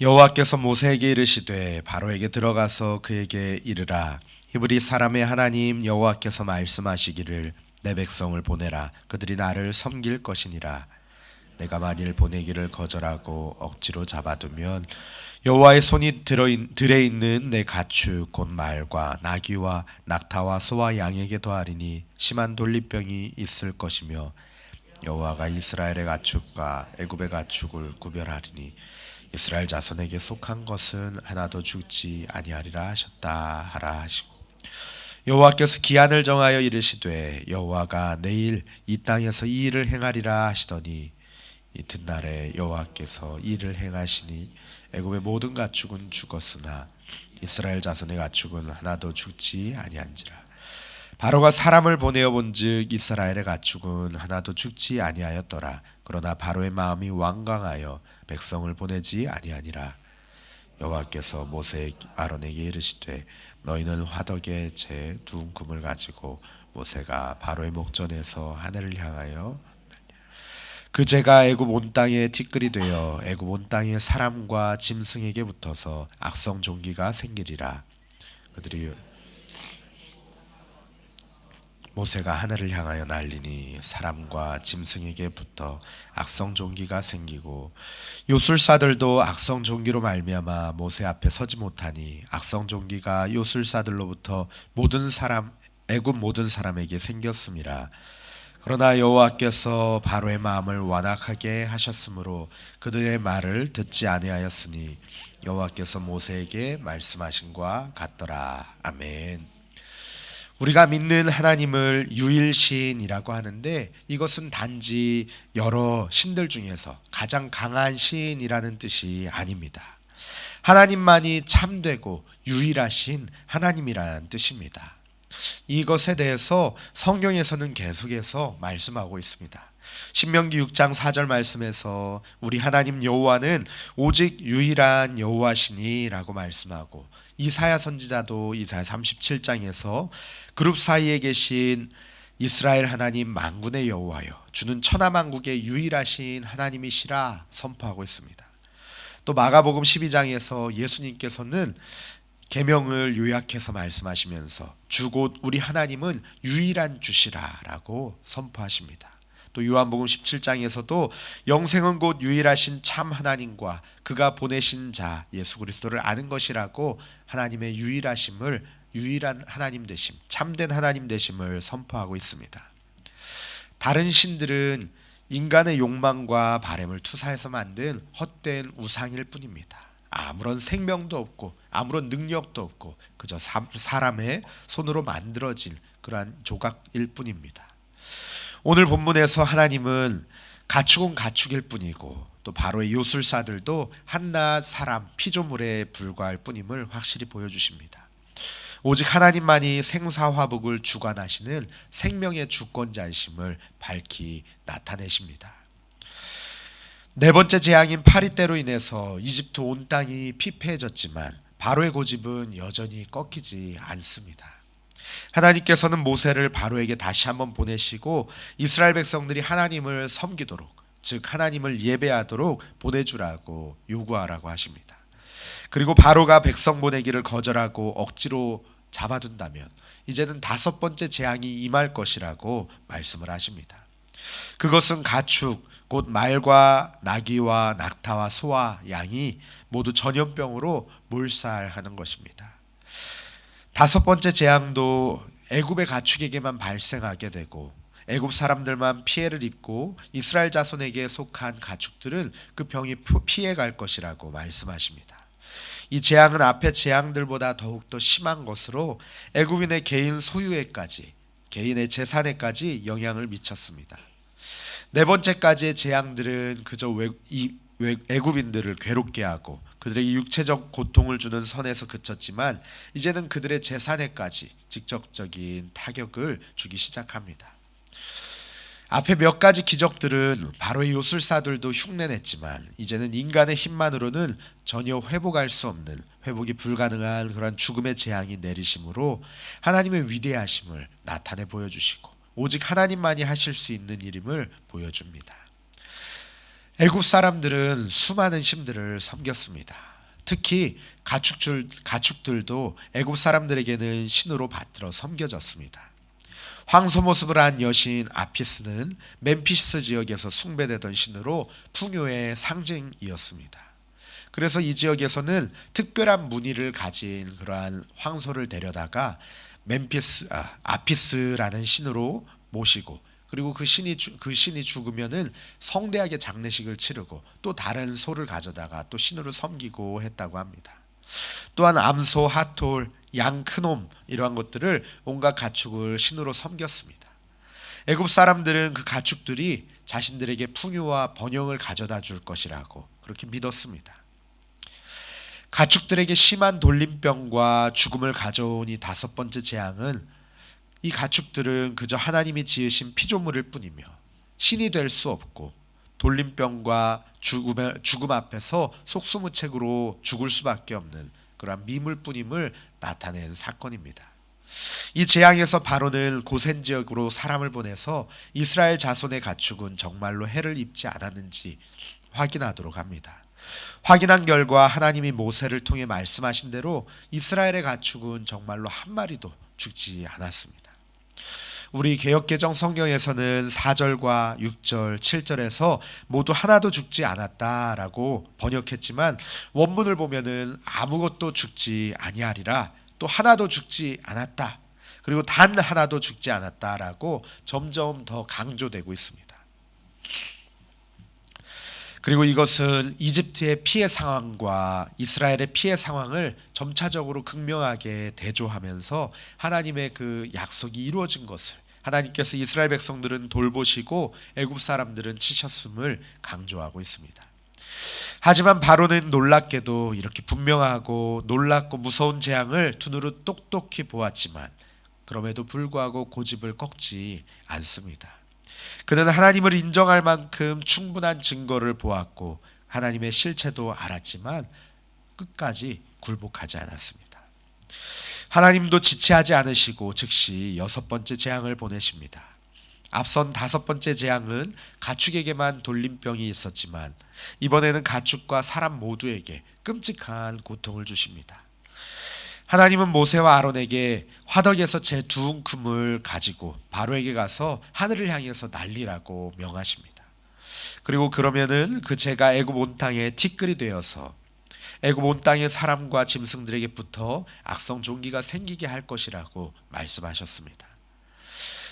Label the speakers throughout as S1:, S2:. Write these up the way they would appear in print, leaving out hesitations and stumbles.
S1: 여호와께서 모세에게 이르시되 바로에게 들어가서 그에게 이르라. 히브리 사람의 하나님 여호와께서 말씀하시기를 내 백성을 보내라. 그들이 나를 섬길 것이니라. 내가 만일 보내기를 거절하고 억지로 잡아두면 여호와의 손이 들에 있는 내 가축 곧 말과 나귀와 낙타와 소와 양에게 더하리니 심한 돌리병이 있을 것이며 여호와가 이스라엘의 가축과 애굽의 가축을 구별하리니 이스라엘 자손에게 속한 것은 하나도 죽지 아니하리라 하셨다 하라 하시고, 여호와께서 기한을 정하여 이르시되 여호와가 내일 이 땅에서 이 일을 행하리라 하시더니 이튿날에 여호와께서 이 일을 행하시니 애굽의 모든 가축은 죽었으나 이스라엘 자손의 가축은 하나도 죽지 아니한지라. 바로가 사람을 보내어 본즉 이스라엘의 가축은 하나도 죽지 아니하였더라. 그러나 바로의 마음이 완강하여 백성을 보내지 아니하니라. 여호와께서 모세 아론에게 이르시되 너희는 화덕에 재 두 움큼을 가지고 모세가 바로의 목전에서 하늘을 향하여 그 재가 애굽 온 땅에 티끌이 되어 애굽 온 땅의 사람과 짐승에게 붙어서 악성 종기가 생기리라. 그들이 모세가 하늘을 향하여 날리니 사람과 짐승에게 붙어 악성 종기가 생기고 요술사들도 악성 종기로 말미암아 모세 앞에 서지 못하니 악성 종기가 요술사들로부터 모든 사람 애굽 모든 사람에게 생겼음이라. 그러나 여호와께서 바로의 마음을 완악하게 하셨으므로 그들의 말을 듣지 아니하였으니 여호와께서 모세에게 말씀하신과 같더라. 아멘. 우리가 믿는 하나님을 유일신이라고 하는데 이것은 단지 여러 신들 중에서 가장 강한 신이라는 뜻이 아닙니다. 하나님만이 참되고 유일하신 하나님이라는 뜻입니다. 이것에 대해서 성경에서는 계속해서 말씀하고 있습니다. 신명기 6장 4절 말씀에서 우리 하나님 여호와는 오직 유일한 여호와시니라고 말씀하고, 이사야 선지자도 이사야 37장에서 그룹 사이에 계신 이스라엘 하나님 만군의 여호와여 주는 천하만국의 유일하신 하나님이시라 선포하고 있습니다. 또 마가복음 12장에서 예수님께서는 계명을 요약해서 말씀하시면서 주 곧 우리 하나님은 유일한 주시라라고 선포하십니다. 또 요한복음 17장에서도 영생은 곧 유일하신 참 하나님과 그가 보내신 자 예수 그리스도를 아는 것이라고 하나님의 유일하심을, 유일한 하나님 되심, 참된 하나님 되심을 선포하고 있습니다. 다른 신들은 인간의 욕망과 바램을 투사해서 만든 헛된 우상일 뿐입니다. 아무런 생명도 없고 아무런 능력도 없고 그저 사람의 손으로 만들어진 그러한 조각일 뿐입니다. 오늘 본문에서 하나님은 가축은 가축일 뿐이고 또 바로의 요술사들도 한낱 사람 피조물에 불과할 뿐임을 확실히 보여주십니다. 오직 하나님만이 생사화복을 주관하시는 생명의 주권자이심을 밝히 나타내십니다. 네 번째 재앙인 파리떼로 인해서 이집트 온 땅이 피폐해졌지만 바로의 고집은 여전히 꺾이지 않습니다. 하나님께서는 모세를 바로에게 다시 한번 보내시고 이스라엘 백성들이 하나님을 섬기도록, 즉 하나님을 예배하도록 보내주라고 요구하라고 하십니다. 그리고 바로가 백성 보내기를 거절하고 억지로 잡아둔다면 이제는 다섯 번째 재앙이 임할 것이라고 말씀을 하십니다. 그것은 가축 곧 말과 나귀와 낙타와 소와 양이 모두 전염병으로 몰살하는 것입니다. 다섯 번째 재앙도 애굽의 가축에게만 발생하게 되고 애굽 사람들만 피해를 입고 이스라엘 자손에게 속한 가축들은 그 병이 피해갈 것이라고 말씀하십니다. 이 재앙은 앞의 재앙들보다 더욱더 심한 것으로 애굽인의 개인 소유에까지, 개인의 재산에까지 영향을 미쳤습니다. 네 번째까지의 재앙들은 그저 애굽인들을 괴롭게 하고 그들에게 육체적 고통을 주는 선에서 그쳤지만 이제는 그들의 재산에까지 직접적인 타격을 주기 시작합니다. 앞에 몇 가지 기적들은 바로의 요술사들도 흉내냈지만 이제는 인간의 힘만으로는 전혀 회복할 수 없는, 회복이 불가능한 그런 죽음의 재앙이 내리심으로 하나님의 위대하심을 나타내 보여주시고 오직 하나님만이 하실 수 있는 일임을 보여줍니다. 애굽 사람들은 수많은 신들을 섬겼습니다. 특히 가축들도 애굽 사람들에게는 신으로 받들어 섬겨졌습니다. 황소 모습을 한 여신 아피스는 멤피스 지역에서 숭배되던 신으로 풍요의 상징이었습니다. 그래서 이 지역에서는 특별한 무늬를 가진 그러한 황소를 데려다가 아피스라는 신으로 모시고, 그리고 그 신이 죽으면은 성대하게 장례식을 치르고 또 다른 소를 가져다가 또 신으로 섬기고 했다고 합니다. 또한 암소, 하톨, 양 큰놈 이러한 것들을 온갖 가축을 신으로 섬겼습니다. 애굽 사람들은 그 가축들이 자신들에게 풍요와 번영을 가져다 줄 것이라고 그렇게 믿었습니다. 가축들에게 심한 돌림병과 죽음을 가져온 이 다섯 번째 재앙은, 이 가축들은 그저 하나님이 지으신 피조물일 뿐이며 신이 될 수 없고 돌림병과 죽음 앞에서 속수무책으로 죽을 수밖에 없는 그러한 미물뿐임을 나타낸 사건입니다. 이 재앙에서 바로는 고센 지역으로 사람을 보내서 이스라엘 자손의 가축은 정말로 해를 입지 않았는지 확인하도록 합니다. 확인한 결과 하나님이 모세를 통해 말씀하신 대로 이스라엘의 가축은 정말로 한 마리도 죽지 않았습니다. 우리 개역개정 성경에서는 4절과 6절, 7절에서 모두 하나도 죽지 않았다라고 번역했지만, 원문을 보면은 아무것도 죽지 아니하리라, 또 하나도 죽지 않았다, 그리고 단 하나도 죽지 않았다라고 점점 더 강조되고 있습니다. 그리고 이것은 이집트의 피해 상황과 이스라엘의 피해 상황을 점차적으로 극명하게 대조하면서 하나님의 그 약속이 이루어진 것을, 하나님께서 이스라엘 백성들은 돌보시고 애굽 사람들은 치셨음을 강조하고 있습니다. 하지만 바로는 놀랍게도 이렇게 분명하고 놀랍고 무서운 재앙을 두 눈으로 똑똑히 보았지만 그럼에도 불구하고 고집을 꺾지 않습니다. 그는 하나님을 인정할 만큼 충분한 증거를 보았고 하나님의 실체도 알았지만 끝까지 굴복하지 않았습니다. 하나님도 지체하지 않으시고 즉시 여섯 번째 재앙을 보내십니다. 앞선 다섯 번째 재앙은 가축에게만 돌림병이 있었지만 이번에는 가축과 사람 모두에게 끔찍한 고통을 주십니다. 하나님은 모세와 아론에게 화덕에서 제 두 움큼을 가지고 바로에게 가서 하늘을 향해서 날리라고 명하십니다. 그리고 그러면은 그 재가 애굽 온 땅에 티끌이 되어서 애굽 온 땅의 사람과 짐승들에게 붙어 악성 종기가 생기게 할 것이라고 말씀하셨습니다.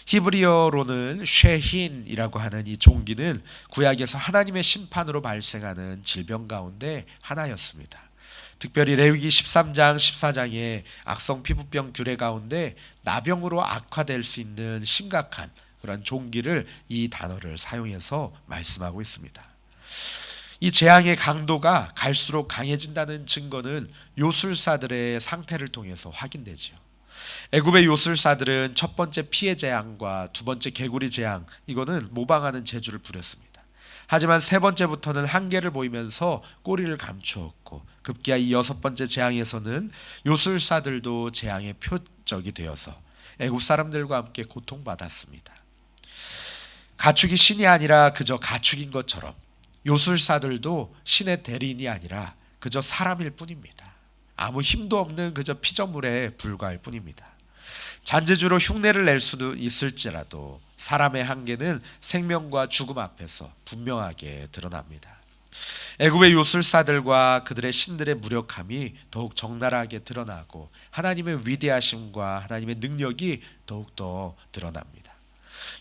S1: 히브리어로는 쉐힌이라고 하는 이 종기는 구약에서 하나님의 심판으로 발생하는 질병 가운데 하나였습니다. 특별히 레위기 13장 14장의 악성 피부병 규례 가운데 나병으로 악화될 수 있는 심각한 그런 종기를 이 단어를 사용해서 말씀하고 있습니다. 이 재앙의 강도가 갈수록 강해진다는 증거는 요술사들의 상태를 통해서 확인되지요. 애굽의 요술사들은 첫 번째 피해 재앙과 두 번째 개구리 재앙, 이거는 모방하는 재주를 부렸습니다. 하지만 세 번째부터는 한계를 보이면서 꼬리를 감추었고 급기야 이 여섯 번째 재앙에서는 요술사들도 재앙의 표적이 되어서 애굽 사람들과 함께 고통받았습니다. 가축이 신이 아니라 그저 가축인 것처럼 요술사들도 신의 대리인이 아니라 그저 사람일 뿐입니다. 아무 힘도 없는 그저 피조물에 불과할 뿐입니다. 잔재주로 흉내를 낼 수도 있을지라도 사람의 한계는 생명과 죽음 앞에서 분명하게 드러납니다. 애굽의 요술사들과 그들의 신들의 무력함이 더욱 적나라하게 드러나고 하나님의 위대하심과 하나님의 능력이 더욱더 드러납니다.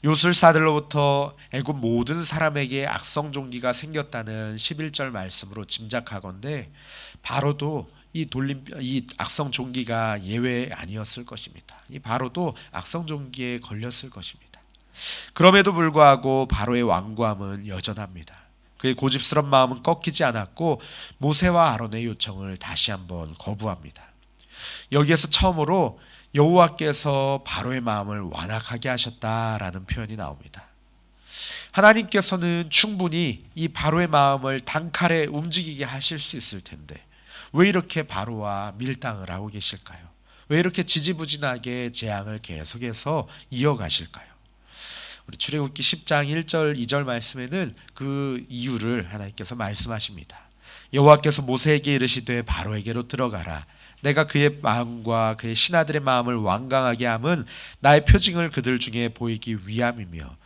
S1: 요술사들로부터 애굽 모든 사람에게 악성 종기가 생겼다는 11절 말씀으로 짐작하건대 바로도 이 악성 종기가 예외 아니었을 것입니다. 이 바로도 악성 종기에 걸렸을 것입니다. 그럼에도 불구하고 바로의 완고함은 여전합니다. 그의 고집스런 마음은 꺾이지 않았고 모세와 아론의 요청을 다시 한번 거부합니다. 여기에서 처음으로 여호와께서 바로의 마음을 완악하게 하셨다라는 표현이 나옵니다. 하나님께서는 충분히 이 바로의 마음을 단칼에 움직이게 하실 수 있을 텐데 왜 이렇게 바로와 밀당을 하고 계실까요? 왜 이렇게 지지부진하게 재앙을 계속해서 이어가실까요? 우리 출애굽기 10장 1절 2절 말씀에는 그 이유를 하나님께서 말씀하십니다. 여호와께서 모세에게 이르시되 바로에게로 들어가라. 내가 그의 마음과 그의 신하들의 마음을 완강하게 함은 나의 표징을 그들 중에 보이기 위함이며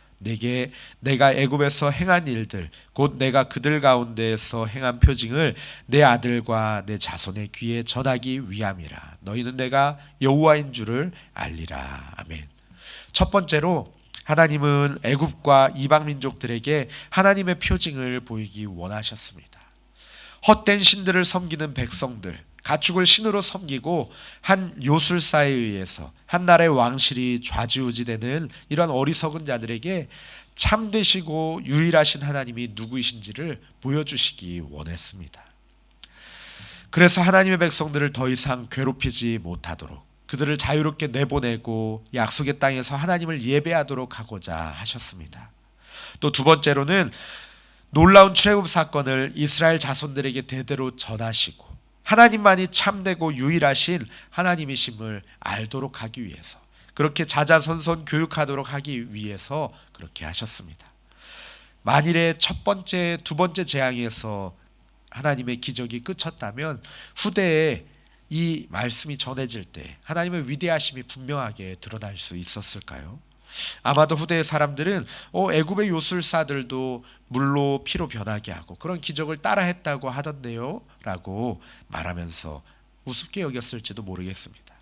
S1: 내가 애굽에서 행한 일들 곧 내가 그들 가운데에서 행한 표징을 내 아들과 내 자손의 귀에 전하기 위함이라. 너희는 내가 여호와인 줄을 알리라. 아멘. 첫 번째로 하나님은 애굽과 이방 민족들에게 하나님의 표징을 보이기 원하셨습니다. 헛된 신들을 섬기는 백성들, 가축을 신으로 섬기고 한 요술사에 의해서 한 나라의 왕실이 좌지우지되는 이런 어리석은 자들에게 참되시고 유일하신 하나님이 누구이신지를 보여주시기 원했습니다. 그래서 하나님의 백성들을 더 이상 괴롭히지 못하도록 그들을 자유롭게 내보내고 약속의 땅에서 하나님을 예배하도록 하고자 하셨습니다. 또 두 번째로는 놀라운 출애굽 사건을 이스라엘 자손들에게 대대로 전하시고 하나님만이 참되고 유일하신 하나님이심을 알도록 하기 위해서, 그렇게 자자손손 교육하도록 하기 위해서 그렇게 하셨습니다. 만일에 첫 번째, 두 번째 재앙에서 하나님의 기적이 끝쳤다면 후대에 이 말씀이 전해질 때 하나님의 위대하심이 분명하게 드러날 수 있었을까요? 아마도 후대의 사람들은 애굽의 요술사들도 물로 피로 변하게 하고 그런 기적을 따라했다고 하던데요 라고 말하면서 우습게 여겼을지도 모르겠습니다.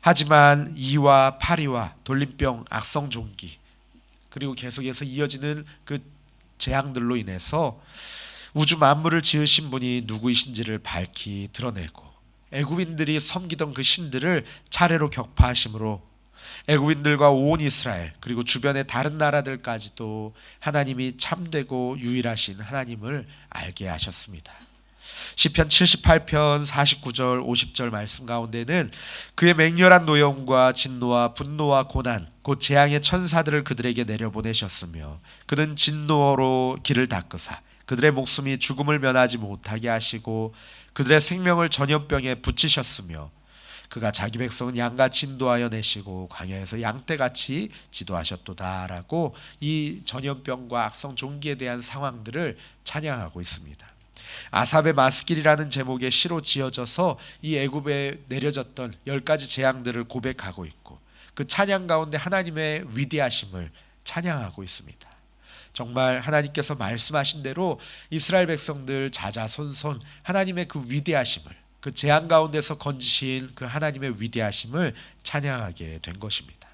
S1: 하지만 이와 파리와 돌림병, 악성종기, 그리고 계속해서 이어지는 그 재앙들로 인해서 우주 만물을 지으신 분이 누구이신지를 밝히 드러내고 애굽인들이 섬기던 그 신들을 차례로 격파하심으로 애굽인들과 온 이스라엘 그리고 주변의 다른 나라들까지도 하나님이 참되고 유일하신 하나님을 알게 하셨습니다. 시편 78편 49절 50절 말씀 가운데는 그의 맹렬한 노염과 진노와 분노와 고난 곧 재앙의 천사들을 그들에게 내려보내셨으며 그는 진노로 길을 닦으사 그들의 목숨이 죽음을 면하지 못하게 하시고 그들의 생명을 전염병에 붙이셨으며 그가 자기 백성은 양같이 인도하여 내시고 광야에서 양떼같이 지도하셨도다라고 이 전염병과 악성 종기에 대한 상황들을 찬양하고 있습니다. 아삽의 마스길이라는 제목의 시로 지어져서 이 애굽에 내려졌던 10가지 재앙들을 고백하고 있고 그 찬양 가운데 하나님의 위대하심을 찬양하고 있습니다. 정말 하나님께서 말씀하신 대로 이스라엘 백성들 자자손손 하나님의 그 위대하심을, 그 재앙 가운데서 건지신 그 하나님의 위대하심을 찬양하게 된 것입니다.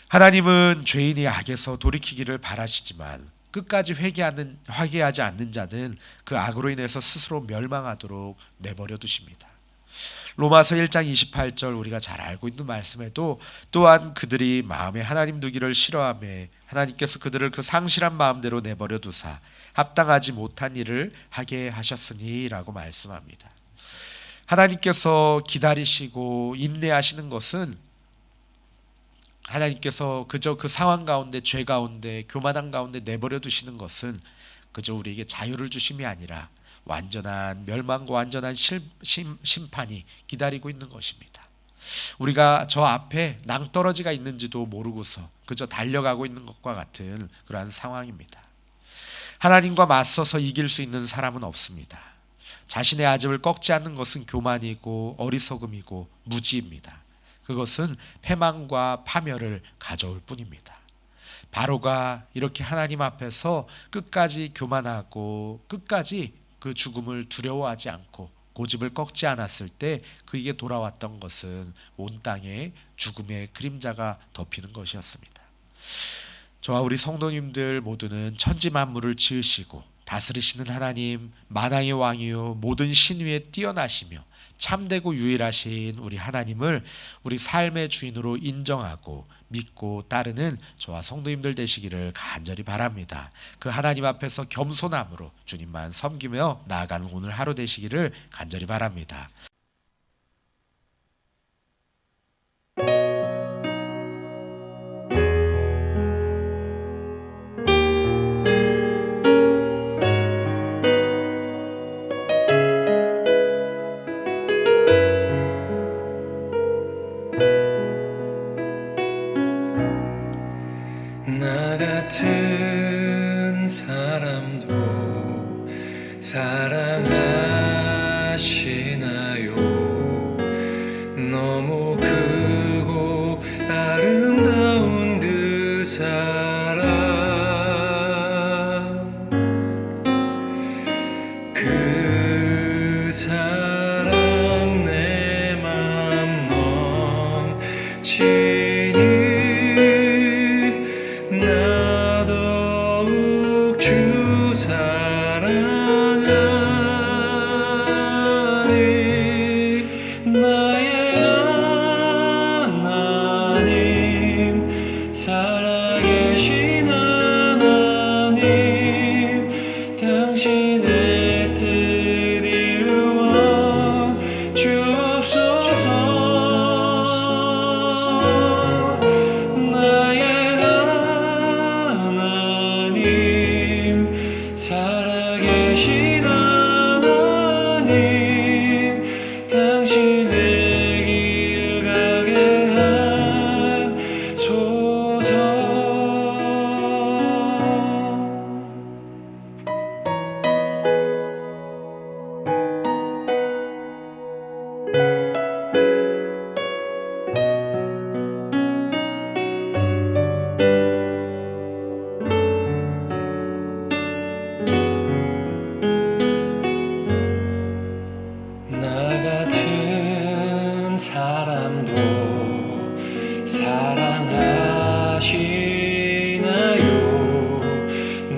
S1: 하나님은 죄인이 악에서 돌이키기를 바라시지만 끝까지 회개하지 않는 자는 그 악으로 인해서 스스로 멸망하도록 내버려 두십니다. 로마서 1장 28절 우리가 잘 알고 있는 말씀에도 또한 그들이 마음에 하나님 두기를 싫어하며 하나님께서 그들을 그 상실한 마음대로 내버려 두사 합당하지 못한 일을 하게 하셨으니 라고 말씀합니다. 하나님께서 기다리시고 인내하시는 것은 하나님께서 그저 그 상황 가운데 죄 가운데 교만한 가운데 내버려 두시는 것은 그저 우리에게 자유를 주심이 아니라 완전한 멸망과 완전한 심판이 기다리고 있는 것입니다. 우리가 저 앞에 낭떠러지가 있는지도 모르고서 그저 달려가고 있는 것과 같은 그러한 상황입니다. 하나님과 맞서서 이길 수 있는 사람은 없습니다. 자신의 아집을 꺾지 않는 것은 교만이고 어리석음이고 무지입니다. 그것은 패망과 파멸을 가져올 뿐입니다. 바로가 이렇게 하나님 앞에서 끝까지 교만하고 끝까지 그 죽음을 두려워하지 않고 고집을 꺾지 않았을 때 그에게 돌아왔던 것은 온 땅에 죽음의 그림자가 덮이는 것이었습니다. 저와 우리 성도님들 모두는 천지 만물을 지으시고 다스리시는 하나님, 만왕의 왕이요 모든 신 위에 뛰어나시며 참되고 유일하신 우리 하나님을 우리 삶의 주인으로 인정하고 믿고 따르는 저와 성도님들 되시기를 간절히 바랍니다. 그 하나님 앞에서 겸손함으로 주님만 섬기며 나아가는 오늘 하루 되시기를 간절히 바랍니다.
S2: 나 같은 사람도 사랑하시나요? 너무 크고 아름다운 그 사랑, 그 사랑 내 맘 넘치니 나 더욱 주 사랑하니 나의 하나님, 살아계신 하나님, 당신의 뜻 이루어 주옵소서. 나의 하나님, 살아계신 하나님, 당신의 길 가게 하소서. 나 같은 사람도 사랑하시나요?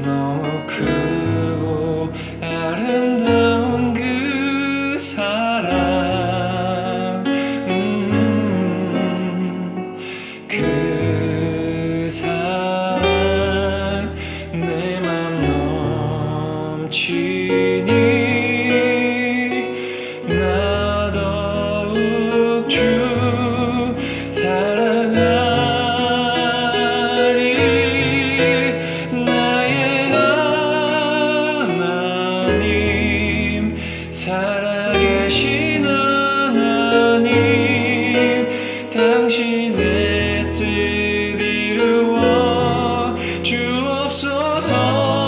S2: 너무 크고 아름다운 그 사랑, 그 사랑 내 맘 넘치니 나 더욱 주 사랑하리. 나의 하나님, 살아계신 하나님, 당신의 뜻 이루어 주옵소서.